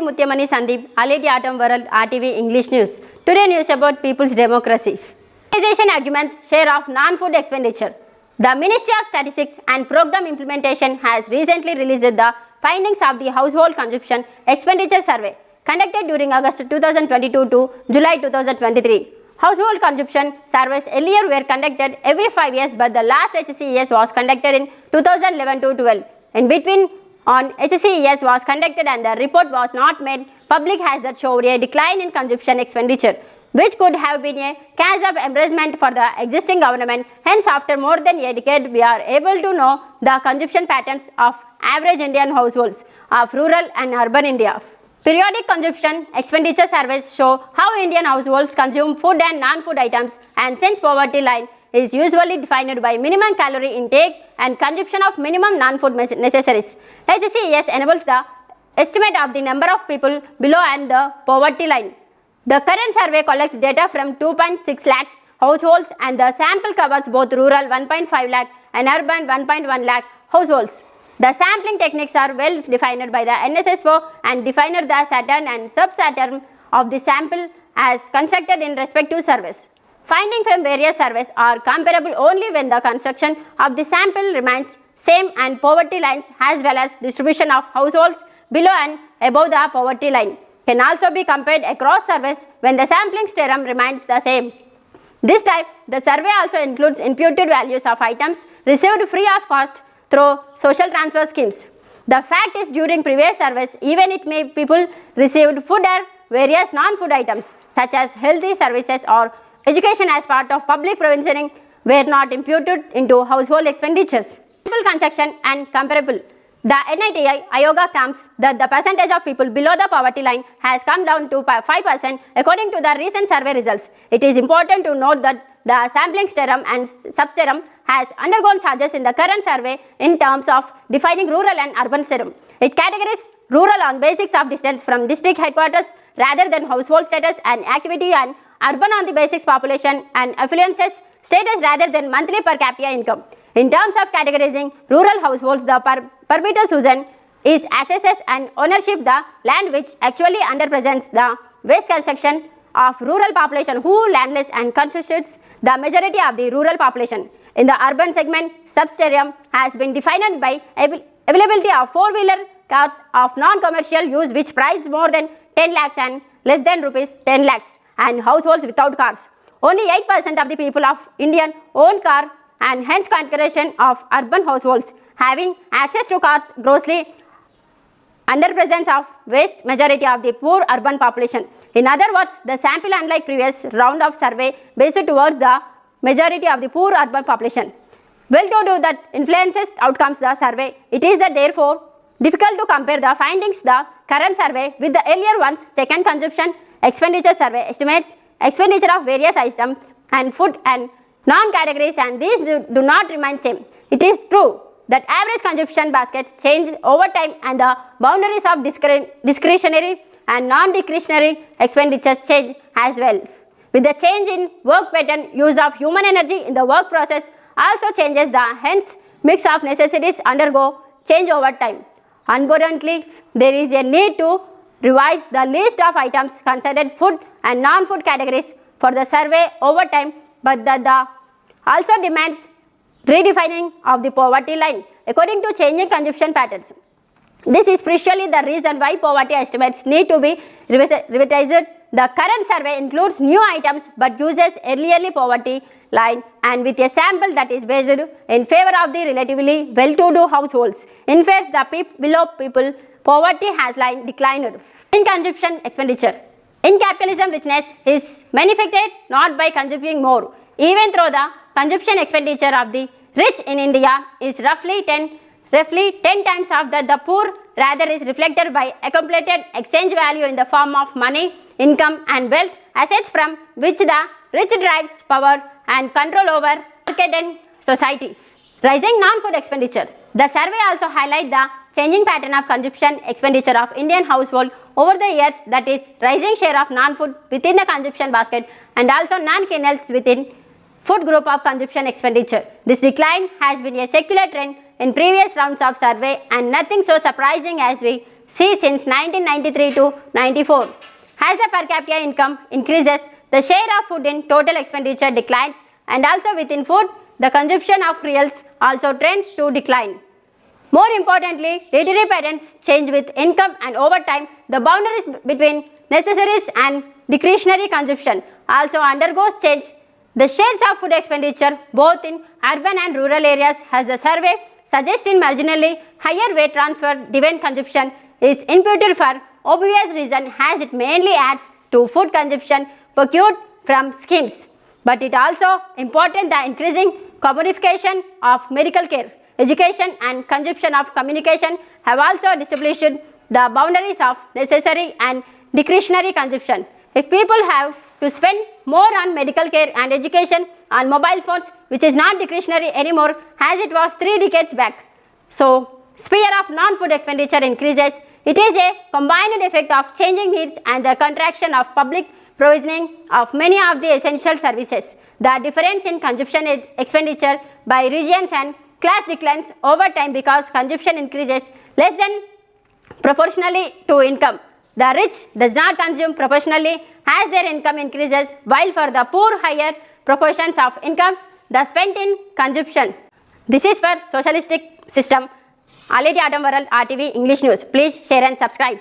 Mutyamani Sandeep, Aleti Atom World, RTV English News. Today news about people's democracy. Privatisation Augments share of non-food expenditure. The Ministry of Statistics and Program Implementation has recently released the findings of the Household Consumption Expenditure Survey conducted during August 2022 to July 2023. Household consumption surveys earlier were conducted every 5 years, but the last HCES was conducted in 2011 to 12. In between, on HCES was conducted and the report was not made public as that showed a decline in consumption expenditure, which could have been a cause of embarrassment for the existing government. Hence, after more than a decade, we are able to know the consumption patterns of average Indian households of rural and urban India. Periodic consumption expenditure surveys show how Indian households consume food and non-food items, and since poverty line is usually defined by minimum calorie intake and consumption of minimum non-food necessaries, HCES enables the estimate of the number of people below and the poverty line. The current survey collects data from 2.6 lakhs households, and the sample covers both rural 1.5 lakh and urban 1.1 lakh households. The sampling techniques are well defined by the NSSO and defined the Saturn and sub-Saturn of the sample as constructed in respective surveys. Findings from various surveys are comparable only when the construction of the sample remains same and poverty lines as well as distribution of households below and above the poverty line can also be compared across surveys when the sampling theorem remains the same. This time, the survey also includes imputed values of items received free of cost through social transfer schemes. The fact is, during previous surveys, even it may people received food or various non-food items such as healthy services or education as part of public provisioning were not imputed into household expenditures. Simple consumption and comparable. The NITI Ayoga counts that the percentage of people below the poverty line has come down to 5% according to the recent survey results. It is important to note that the sampling theorem and sub-theorem has undergone changes in the current survey in terms of defining rural and urban theorem. It categorizes rural on basis of distance from district headquarters rather than household status and activity, and urban on the basis population and affluence status rather than monthly per capita income. In terms of categorizing rural households, the perimeter chosen is accesses and ownership the land, which actually underrepresents the vast section of rural population who landless and constitutes the majority of the rural population. In the urban segment, sub-theorem has been defined by availability of four-wheeler cars of non-commercial use which price more than 10 lakhs and less than rupees 10 lakhs, and households without cars. Only 8% of the people of India own car, and hence concentration of urban households having access to cars grossly underrepresents of vast majority of the poor urban population. In other words, the sample, unlike previous round of survey, based towards the majority of the poor urban population. Well, to do that influences outcomes the survey, it is that therefore difficult to compare the findings the current survey with the earlier ones. Second consumption expenditure survey estimates expenditure of various items and food and non-categories, and these do not remain same. It is true that average consumption baskets change over time and the boundaries of discretionary and non-discretionary expenditures change as well. With the change in work pattern, use of human energy in the work process also changes, the hence mix of necessities undergo change over time. Unfortunately, there is a need to revise the list of items considered food and non-food categories for the survey over time, but that also demands redefining of the poverty line according to changing consumption patterns. This is precisely the reason why poverty estimates need to be revised. The current survey includes new items but uses earlier poverty line and with a sample that is based in favor of the relatively well-to-do households. In fact, the below people poverty has line declined. In consumption expenditure. In capitalism, richness is manifested not by consuming more, even though the consumption expenditure of the rich in India is roughly 10 times of that the poor, rather is reflected by accumulated exchange value in the form of money, income and wealth, assets from which the rich derives power and control over market and society. Rising non-food expenditure. The survey also highlights the changing pattern of consumption expenditure of Indian household over the years, that is rising share of non-food within the consumption basket and also non-kernels within food group of consumption expenditure. This decline has been a secular trend in previous rounds of survey and nothing so surprising as we see since 1993 to 94. As the per capita income increases, the share of food in total expenditure declines, and also within food, the consumption of reals also trends to decline. More importantly, dietary patterns change with income, and over time, the boundaries between necessaries and discretionary consumption also undergoes change. The shares of food expenditure both in urban and rural areas, as the survey suggests, in marginally higher weight transfer driven consumption is imputed for obvious reason, as it mainly adds to food consumption procured from schemes. But it also important the increasing commodification of medical care, education and consumption of communication have also established the boundaries of necessary and discretionary consumption. If people have to spend more on medical care and education on mobile phones, which is not discretionary anymore as it was 3 decades back, so sphere of non-food expenditure increases. It is a combined effect of changing needs and the contraction of public provisioning of many of the essential services. The difference in consumption expenditure by regions and class declines over time because consumption increases less than proportionally to income. The rich does not consume proportionally as their income increases, while for the poor higher proportions of incomes the spent in consumption. This is for socialistic system. Aleti Atom World RTV English News. Please share and subscribe.